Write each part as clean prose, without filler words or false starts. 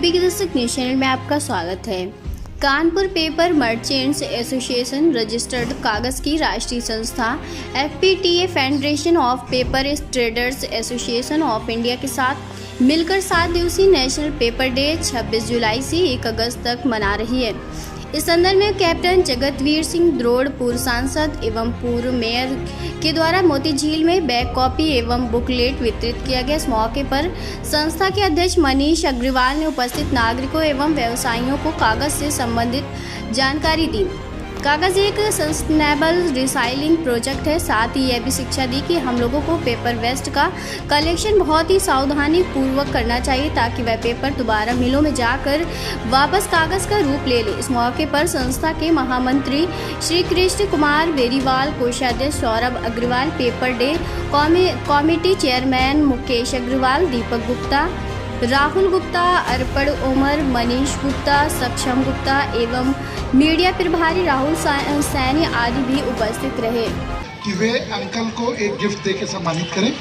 AB के Dastak news channel में आपका स्वागत है। Kanpur paper merchants association registered कागज़ की राष्ट्रीय संस्था FPTA federation of paper traders association of India के साथ मिलकर 7 दिवसीय नेशनल पेपर डे 26 जुलाई से 1 अगस्त तक मना रही है। इस संदर्भ में कैप्टन जगतवीर सिंह द्रोड़ पूर्व सांसद एवं पूर्व मेयर के द्वारा मोती झील में बैक कॉपी एवं बुकलेट वितरित किया गया। इस मौके पर संस्था के अध्यक्ष मनीष अग्रवाल ने उपस्थित नागरिकों एवं व्यवसायियों को कागज से संबंधित जानकारी दी। कागज एक सस्टेनेबल रिसाइलिंग प्रोजेक्ट है। साथ ही यह भी शिक्षा दी कि हम लोगों को पेपर वेस्ट का कलेक्शन बहुत ही सावधानी पूर्वक करना चाहिए ताकि वह पेपर दोबारा मिलों में जाकर वापस कागज का रूप ले ले। इस मौके पर संस्था के महामंत्री श्री कृष्ण कुमार बेरीवाल, कोषाध्यक्ष Saurabh Agarwal, paper day committee chairman Mukesh Agarwal, Deepak Gupta, Rahul Gupta, Arpan Umar, Manish Gupta, Saksham Gupta एवं मीडिया प्रभारी राहुल सैनी आदि भी उपस्थित रहे। कि वे अंकल को एक गिफ्ट देकर सम्मानित करें।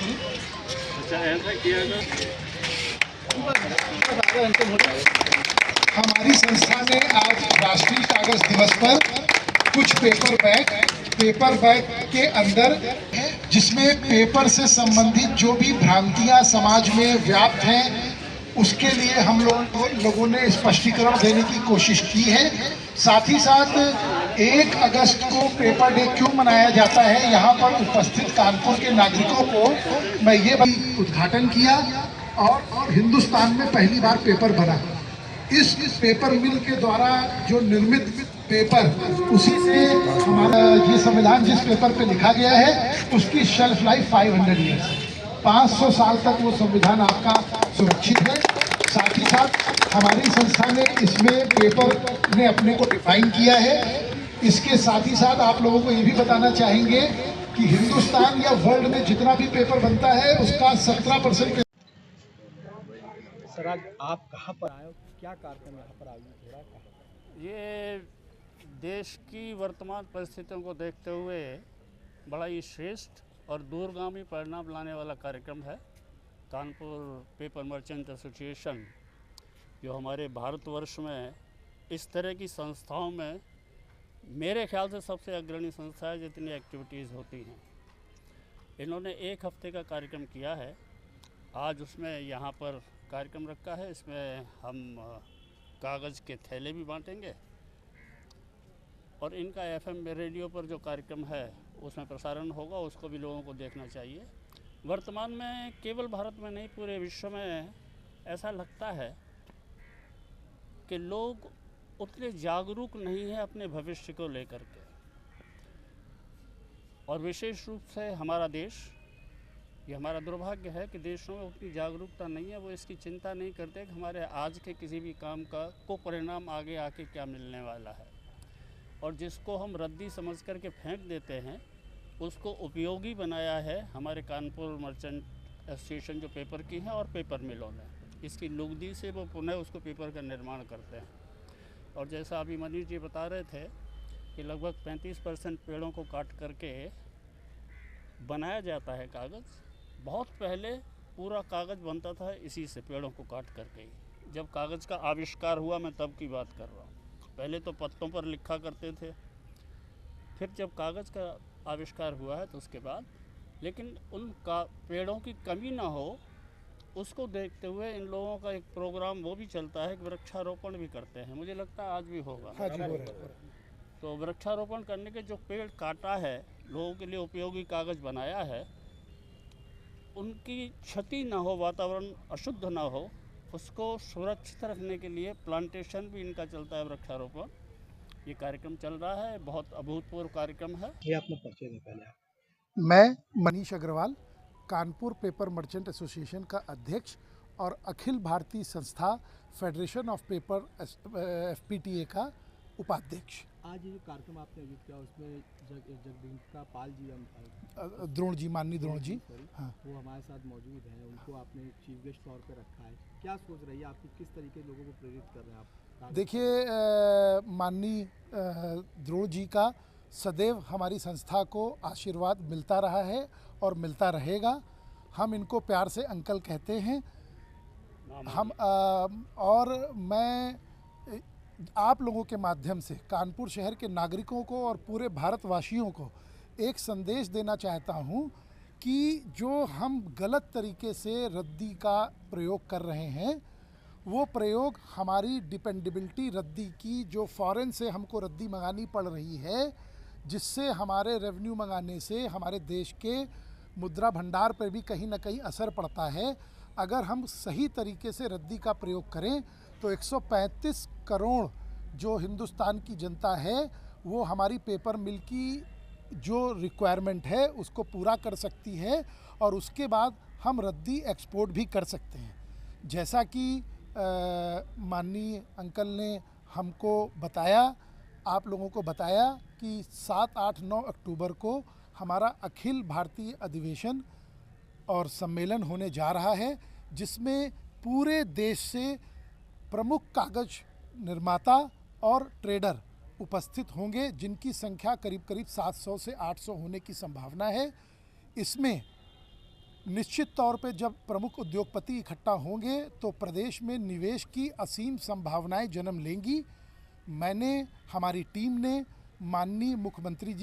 हमारी संस्था ने आज राष्ट्रीय कागज दिवस पर कुछ पेपर बैग के अंदर जिसमें पेपर से संबंधित जो भी भ्रांतियां समाज में व्याप्त हैं उसके लिए हम लोगों ने स्पष्टीकरण देने की कोशिश की है। साथ ही साथ 1 अगस्त को पेपर डे क्यों मनाया जाता है, यहाँ पर उपस्थित कानपुर के नागरिकों को मैं ये उद्घाटन किया और हिंदुस्तान में पहली बार पेपर बना। इस पेपर मिल के द्वारा जो निर्मित पेपर उसी से हमारा ये संविधान जिस पेपर पे लिखा गया है उसकी शेल्फ लाइफ 500 ईयर्स, 500 साल तक वो संविधान आपका सुरक्षित है। साथ ही साथ हमारी संस्था ने इसमें पेपर ने अपने को डिफाइन किया है। इसके साथ ही साथ आप लोगों को ये भी बताना चाहेंगे कि हिंदुस्तान या वर्ल्ड में जितना भी पेपर बनता है उसका 17%। सर आज आप कहाँ पर आए हो, क्या कार्यक्रम यहाँ पर आयोजित हो रहा है? ये देश की वर्तमान परिस्थितियों को देखते हुए बड़ा ही श्रेष्ठ और दूरगामी परिणाम लाने वाला कार्यक्रम है। कानपुर पेपर मर्चेंट एसोसिएशन जो हमारे भारतवर्ष में इस तरह की संस्थाओं में मेरे ख्याल से सबसे अग्रणी संस्था है जितनी एक्टिविटीज़ होती हैं। इन्होंने 1 हफ्ते का कार्यक्रम किया है। आज उसमें यहाँ पर कार्यक्रम रखा है। इसमें हम कागज़ के थैले भी बांटेंगे और इनका FM रेडियो पर जो कार्यक्रम है उसमें प्रसारण होगा, उसको भी लोगों को देखना चाहिए। वर्तमान में केवल भारत में नहीं पूरे विश्व में ऐसा लगता है कि लोग उतने जागरूक नहीं हैं अपने भविष्य को लेकर के, और विशेष रूप से हमारा देश, ये हमारा दुर्भाग्य है कि देशों में उतनी जागरूकता नहीं है। वो इसकी चिंता नहीं करते कि हमारे आज के किसी भी काम को परिणाम आगे आके क्या मिलने वाला है, और जिसको हम रद्दी समझ करके फेंक देते हैं उसको उपयोगी बनाया है हमारे कानपुर मर्चेंट एसोसिएशन जो पेपर की हैं और पेपर मिलों ने। इसकी लुगदी से वो पुनः उसको पेपर का निर्माण करते हैं। और जैसा अभी मनीष जी बता रहे थे कि लगभग 35% पेड़ों को काट करके बनाया जाता है कागज़। बहुत पहले पूरा कागज़ बनता था इसी से, पेड़ों को काट करके ही। जब कागज़ का आविष्कार हुआ, मैं तब की बात कर रहा हूँ। पहले तो पत्तों पर लिखा करते थे, फिर जब कागज़ का आविष्कार हुआ है तो उसके बाद, लेकिन उन पेड़ों की कमी ना हो उसको देखते हुए इन लोगों का एक प्रोग्राम वो भी चलता है कि वृक्षारोपण भी करते हैं। मुझे लगता है आज भी होगा। तो वृक्षारोपण करने के जो पेड़ काटा है, लोगों के लिए उपयोगी कागज़ बनाया है, उनकी क्षति ना हो, वातावरण अशुद्ध ना हो, उसको सुरक्षित रखने के लिए प्लांटेशन भी इनका चलता है, वृक्षारोपण। ये कार्यक्रम चल रहा है, बहुत अभूतपूर्व कार्यक्रम है। ये अपना परिचय दें पहले आप। मैं Manish Agarwal, Kanpur paper merchant association का अध्यक्ष और अखिल भारतीय संस्था फेडरेशन ऑफ पेपर FPTA का उपाध्यक्ष। आज ये जो कार्यक्रम आपने आयोजित किया उसमें जगदीप पाल जी, द्रोण जी, माननीय द्रोण जी, हाँ, वो हमारे साथ मौजूद हैं। उनको आपने चीफ गेस्ट तौर पे रखा है। क्या सोच रही है आपकी, किस तरीके लोगों को प्रेरित कर रहे हैं आप? देखिए, माननीय द्रोण जी का सदैव हमारी संस्था को आशीर्वाद मिलता रहा है और मिलता रहेगा। हम इनको प्यार से अंकल कहते हैं। हम और मैं आप लोगों के माध्यम से कानपुर शहर के नागरिकों को और पूरे भारतवासियों को एक संदेश देना चाहता हूं कि जो हम गलत तरीके से रद्दी का प्रयोग कर रहे हैं, वो प्रयोग हमारी डिपेंडेबिलिटी रद्दी की, जो फॉरेन से हमको रद्दी मंगानी पड़ रही है, जिससे हमारे रेवेन्यू मंगाने से हमारे देश के मुद्रा भंडार पर भी कहीं ना कहीं असर पड़ता है। अगर हम सही तरीके से रद्दी का प्रयोग करें तो 135 करोड़ जो हिंदुस्तान की जनता है वो हमारी पेपर मिल की जो रिक्वायरमेंट है उसको पूरा कर सकती है और उसके बाद हम रद्दी एक्सपोर्ट भी कर सकते हैं। जैसा कि माननीय अंकल ने हमको बताया, आप लोगों को बताया कि 7, 8, 9 अक्टूबर को हमारा अखिल भारतीय अधिवेशन और सम्मेलन होने जा रहा है, जिसमें पूरे देश से प्रमुख कागज निर्माता और ट्रेडर उपस्थित होंगे, जिनकी संख्या करीब करीब 700 से 800 होने की संभावना है। इसमें निश्चित तौर पे जब प्रमुख उद्योगपति इकट्ठा होंगे तो प्रदेश में निवेश की असीम संभावनाएं जन्म लेंगी। मैंने, हमारी टीम ने माननीय मुख्यमंत्री जी